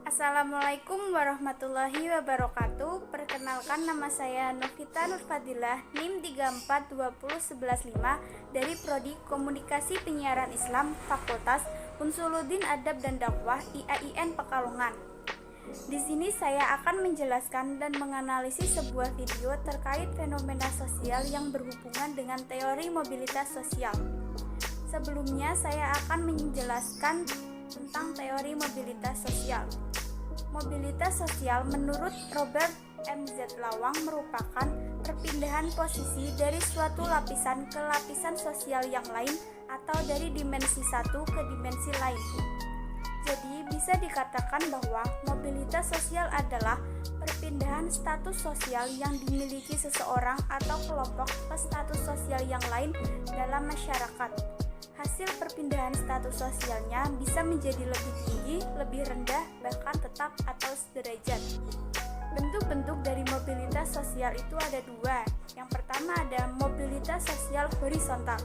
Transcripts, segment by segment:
Assalamualaikum warahmatullahi wabarakatuh. Perkenalkan, nama saya Novita Nurfadilah, NIM 3420115 dari Prodi Komunikasi Penyiaran Islam Fakultas Unsuluddin Adab dan Dakwah IAIN Pekalongan. Di sini saya akan menjelaskan dan menganalisis sebuah video terkait fenomena sosial yang berhubungan dengan teori mobilitas sosial. Sebelumnya saya akan menjelaskan tentang teori mobilitas sosial. Mobilitas sosial menurut Robert M. Z. Lawang merupakan perpindahan posisi dari suatu lapisan ke lapisan sosial yang lain atau dari dimensi satu ke dimensi lain. Jadi bisa dikatakan bahwa mobilitas sosial adalah perpindahan status sosial yang dimiliki seseorang atau kelompok ke status sosial yang lain dalam masyarakat. Hasil perpindahan status sosialnya bisa menjadi lebih tinggi, lebih rendah, bahkan tetap atau sederajat. Bentuk-bentuk dari mobilitas sosial itu ada dua. Yang pertama ada mobilitas sosial horizontal.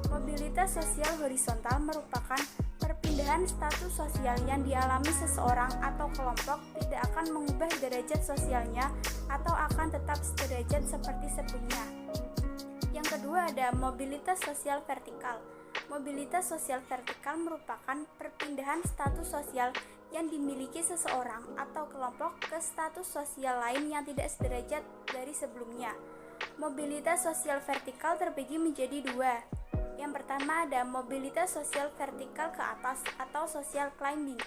Mobilitas sosial horizontal merupakan perpindahan status sosial yang dialami seseorang atau kelompok tidak akan mengubah derajat sosialnya atau akan tetap sederajat seperti sebelumnya. Yang kedua ada mobilitas sosial vertikal. Mobilitas sosial vertikal merupakan perpindahan status sosial yang dimiliki seseorang atau kelompok ke status sosial lain yang tidak sederajat dari sebelumnya. Mobilitas sosial vertikal terbagi menjadi dua. Yang pertama ada mobilitas sosial vertikal ke atas atau social climbing,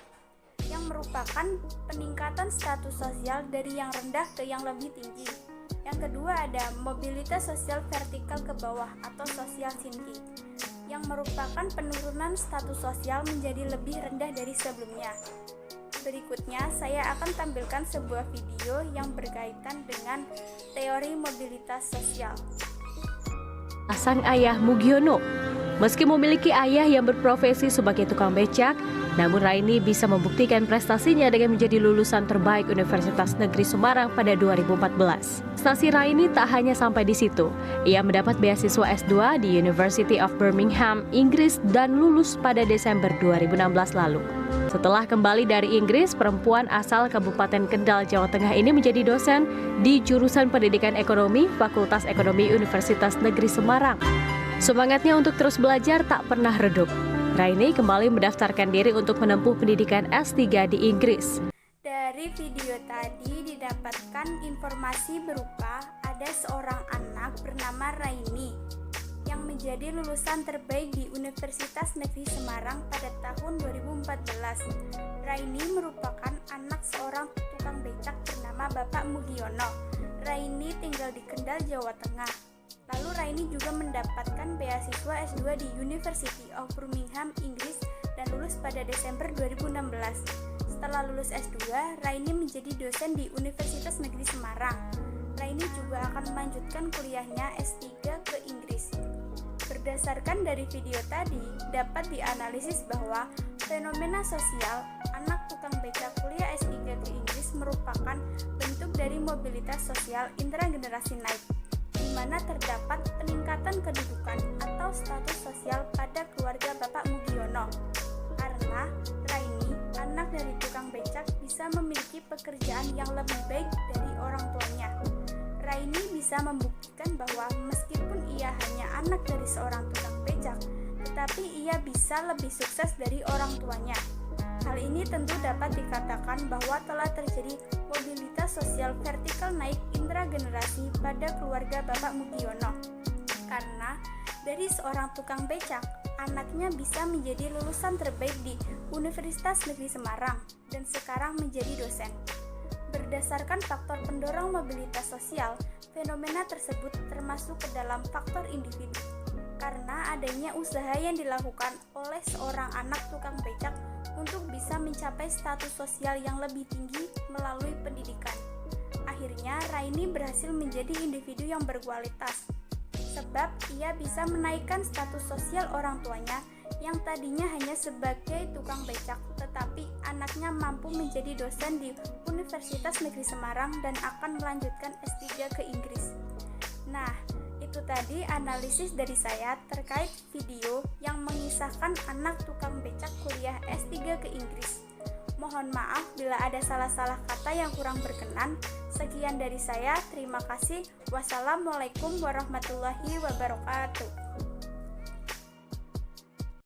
yang merupakan peningkatan status sosial dari yang rendah ke yang lebih tinggi. Yang kedua ada mobilitas sosial vertikal ke bawah atau social sinking, yang merupakan penurunan status sosial menjadi lebih rendah dari sebelumnya. Berikutnya saya akan tampilkan sebuah video yang berkaitan dengan teori mobilitas sosial. Sang ayah Mugiono. Meski memiliki ayah yang berprofesi sebagai tukang becak, namun Raini bisa membuktikan prestasinya dengan menjadi lulusan terbaik Universitas Negeri Semarang pada 2014. Prestasi Raini tak hanya sampai di situ. Ia mendapat beasiswa S2 di University of Birmingham, Inggris dan lulus pada Desember 2016 lalu. Setelah kembali dari Inggris, perempuan asal Kabupaten Kendal, Jawa Tengah ini menjadi dosen di jurusan Pendidikan Ekonomi, Fakultas Ekonomi Universitas Negeri Semarang. Semangatnya untuk terus belajar tak pernah redup. Raini kembali mendaftarkan diri untuk menempuh pendidikan S3 di Inggris. Dari video tadi didapatkan informasi berupa ada seorang anak bernama Raini yang menjadi lulusan terbaik di Universitas Negeri Semarang pada tahun 2014. Raini merupakan anak seorang tukang becak bernama Bapak Mugiono. Raini tinggal di Kendal, Jawa Tengah. Lalu Raini juga mendapatkan beasiswa S2 di University of Birmingham, Inggris dan lulus pada Desember 2016. Setelah lulus S2, Raini menjadi dosen di Universitas Negeri Semarang. Raini juga akan melanjutkan kuliahnya S3 ke Inggris. Berdasarkan dari video tadi, dapat dianalisis bahwa fenomena sosial anak tukang becak kuliah S3 ke Inggris merupakan bentuk dari mobilitas sosial intragenerasi naik, di mana terdapat peningkatan kedudukan atau status sosial pada keluarga Bapak Mugiono. Karena Raini, anak dari tukang becak, bisa memiliki pekerjaan yang lebih baik dari orang tuanya. Raini bisa membuktikan bahwa meskipun ia hanya anak dari seorang tukang becak, tetapi ia bisa lebih sukses dari orang tuanya. Hal ini tentu dapat dikatakan bahwa telah terjadi mobilitas sosial vertikal naik intragenerasi pada keluarga Bapak Mugiono. Karena dari seorang tukang becak, anaknya bisa menjadi lulusan terbaik di Universitas Negeri Semarang dan sekarang menjadi dosen. Berdasarkan faktor pendorong mobilitas sosial, fenomena tersebut termasuk ke dalam faktor individu. Karena adanya usaha yang dilakukan oleh seorang anak tukang becak untuk bisa mencapai status sosial yang lebih tinggi melalui pendidikan. Akhirnya Raini berhasil menjadi individu yang berkualitas, sebab ia bisa menaikkan status sosial orang tuanya yang tadinya hanya sebagai tukang becak, tetapi anaknya mampu menjadi dosen di Universitas Negeri Semarang dan akan melanjutkan S3 ke Inggris. Nah, itu tadi analisis dari saya terkait video yang mengisahkan anak tukang becak kuliah S3 ke Inggris. Mohon maaf bila ada salah-salah kata yang kurang berkenan. Sekian dari saya, terima kasih. Wassalamualaikum warahmatullahi wabarakatuh.